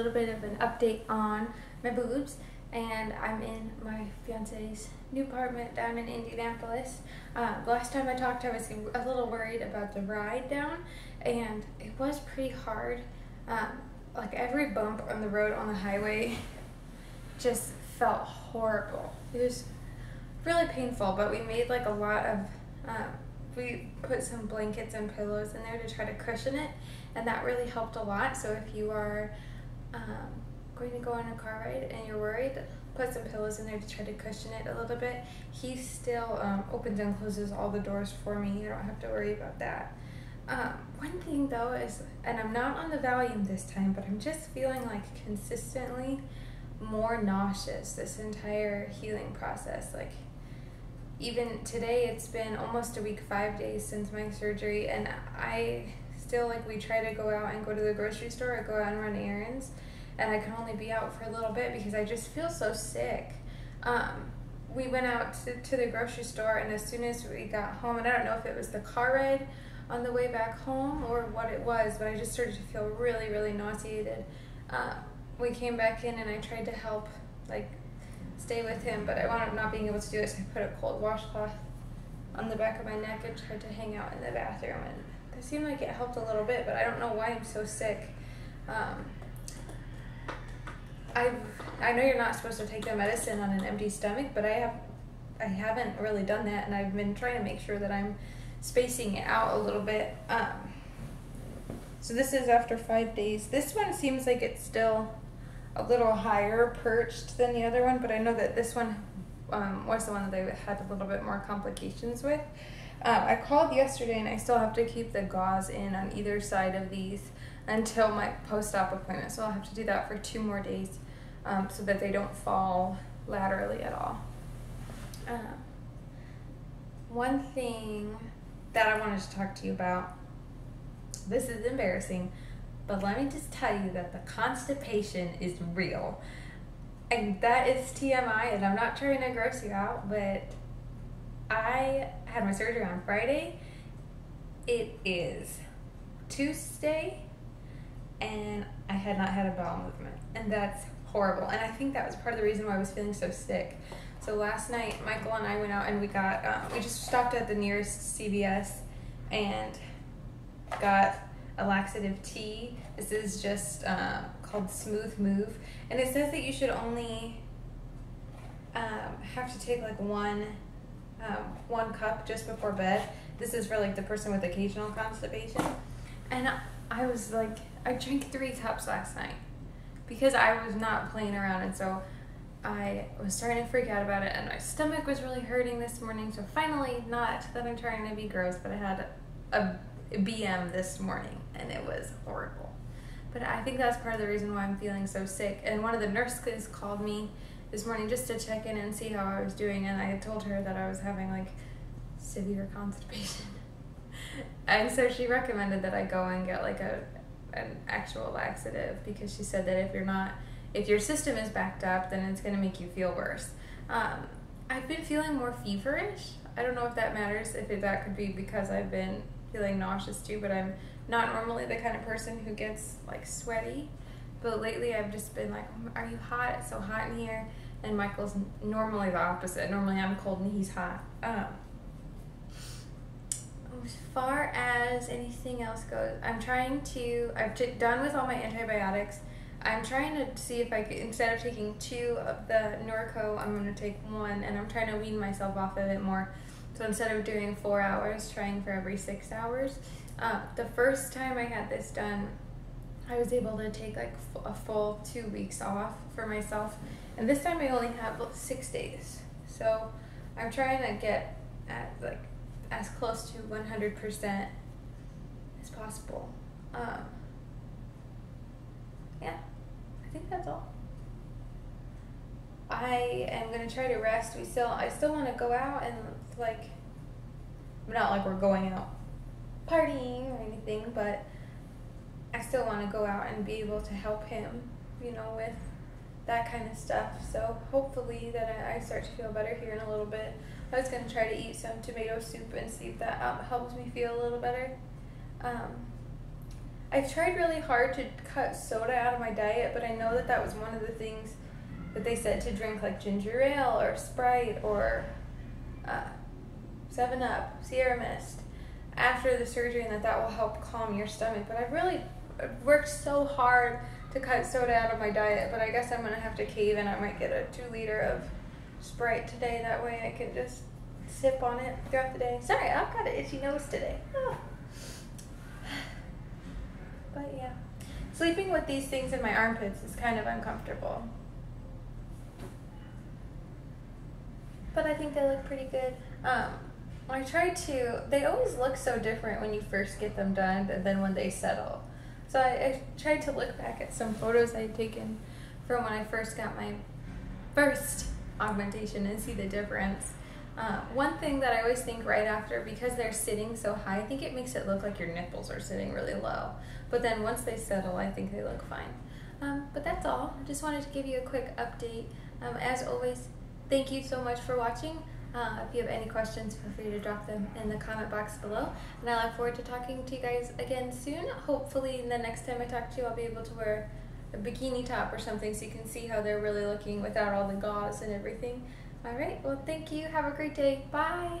little bit of an update on my boobs, and I'm in my fiance's new apartment down in Indianapolis. The last time I talked, I was a little worried about the ride down, and it was pretty hard. Like every bump on the road on the highway just felt horrible. It was really painful, but we made like a lot of, we put some blankets and pillows in there to try to cushion it, and that really helped a lot. So if you are going to go on a car ride and you're worried, put some pillows in there to try to cushion it a little bit. He still opens and closes all the doors for me. You don't have to worry about that. One thing though is, and I'm not on the Valium this time, but I'm just feeling like consistently more nauseous this entire healing process. Like even today, it's been almost a week, 5 days since my surgery, and I still, like, we try to go out and go to the grocery store or go out and run errands, and I can only be out for a little bit because I just feel so sick. We went out to the grocery store, and as soon as we got home, and I don't know if it was the car ride on the way back home or what it was, but I just started to feel really, really nauseated. We came back in, and I tried to help, like, stay with him, but I wound up not being able to do it, so I put a cold washcloth on the back of my neck and tried to hang out in the bathroom, and it seemed like it helped a little bit, but I don't know why I'm so sick. I know you're not supposed to take the medicine on an empty stomach, but I haven't really done that, and I've been trying to make sure that I'm spacing it out a little bit. So this is after 5 days. This one seems like it's still a little higher perched than the other one, but I know that this one was the one that they had a little bit more complications with. I called yesterday, and I still have to keep the gauze in on either side of these until my post-op appointment, so I'll have to do that for 2 more days so that they don't fall laterally at all. One thing that I wanted to talk to you about, this is embarrassing, but let me just tell you that the constipation is real. And that is TMI, and I'm not trying to gross you out, but I had my surgery on Friday. It is Tuesday, and I had not had a bowel movement, and that's horrible. And I think that was part of the reason why I was feeling so sick. So last night, Michael and I went out, and we got, we just stopped at the nearest CVS and got a laxative tea. This is just called Smooth Move, and it says that you should only have to take like one cup just before bed. This is for like the person with occasional constipation. And I was like, I drank 3 cups last night because I was not playing around, and so I was starting to freak out about it, and my stomach was really hurting this morning. So finally, not that I'm trying to be gross, but I had a BM this morning, and it was horrible. But I think that's part of the reason why I'm feeling so sick. And one of the nurses called me this morning just to check in and see how I was doing, and I had told her that I was having like severe constipation. And so she recommended that I go and get like an actual laxative, because she said that if your system is backed up, then it's going to make you feel worse. I've been feeling more feverish. I don't know if that matters, if that could be because I've been feeling nauseous too, but I'm not normally the kind of person who gets like sweaty. But lately I've just been like, are you hot? It's so hot in here. And Michael's normally the opposite. Normally I'm cold and he's hot. As far as anything else goes, I've done with all my antibiotics. I'm trying to see if I could, instead of taking 2 of the Norco, I'm going to take 1, and I'm trying to wean myself off of it more. So instead of doing 4 hours, trying for every 6 hours. The first time I had this done, I was able to take like a full 2 weeks off for myself, and this time I only have 6 days. So I'm trying to get at like as close to 100% as possible. Yeah, I think that's all. I am gonna try to rest. I still want to go out and like, not like we're going out partying or anything, but I still want to go out and be able to help him, you know, with that kind of stuff. So hopefully that I start to feel better here in a little bit. I was going to try to eat some tomato soup and see if that helps me feel a little better. I've tried really hard to cut soda out of my diet, but I know that that was one of the things that they said to drink, like ginger ale or Sprite or 7-Up, Sierra Mist after the surgery, and that will help calm your stomach. But I've really worked so hard to cut soda out of my diet, but I guess I'm going to have to cave in. I might get a 2-liter of Sprite today. That way I can just sip on it throughout the day. Sorry, I've got an itchy nose today. Oh. But yeah, sleeping with these things in my armpits is kind of uncomfortable. But I think they look pretty good. They always look so different when you first get them done than when they settle. So I tried to look back at some photos I had taken from when I first got my first augmentation and see the difference. One thing that I always think right after, because they're sitting so high, I think it makes it look like your nipples are sitting really low. But then once they settle, I think they look fine. But that's all. I just wanted to give you a quick update. As always, thank you so much for watching. If you have any questions, feel free to drop them in the comment box below. And I look forward to talking to you guys again soon. Hopefully the next time I talk to you, I'll be able to wear a bikini top or something so you can see how they're really looking without all the gauze and everything. All right, well, thank you. Have a great day. Bye.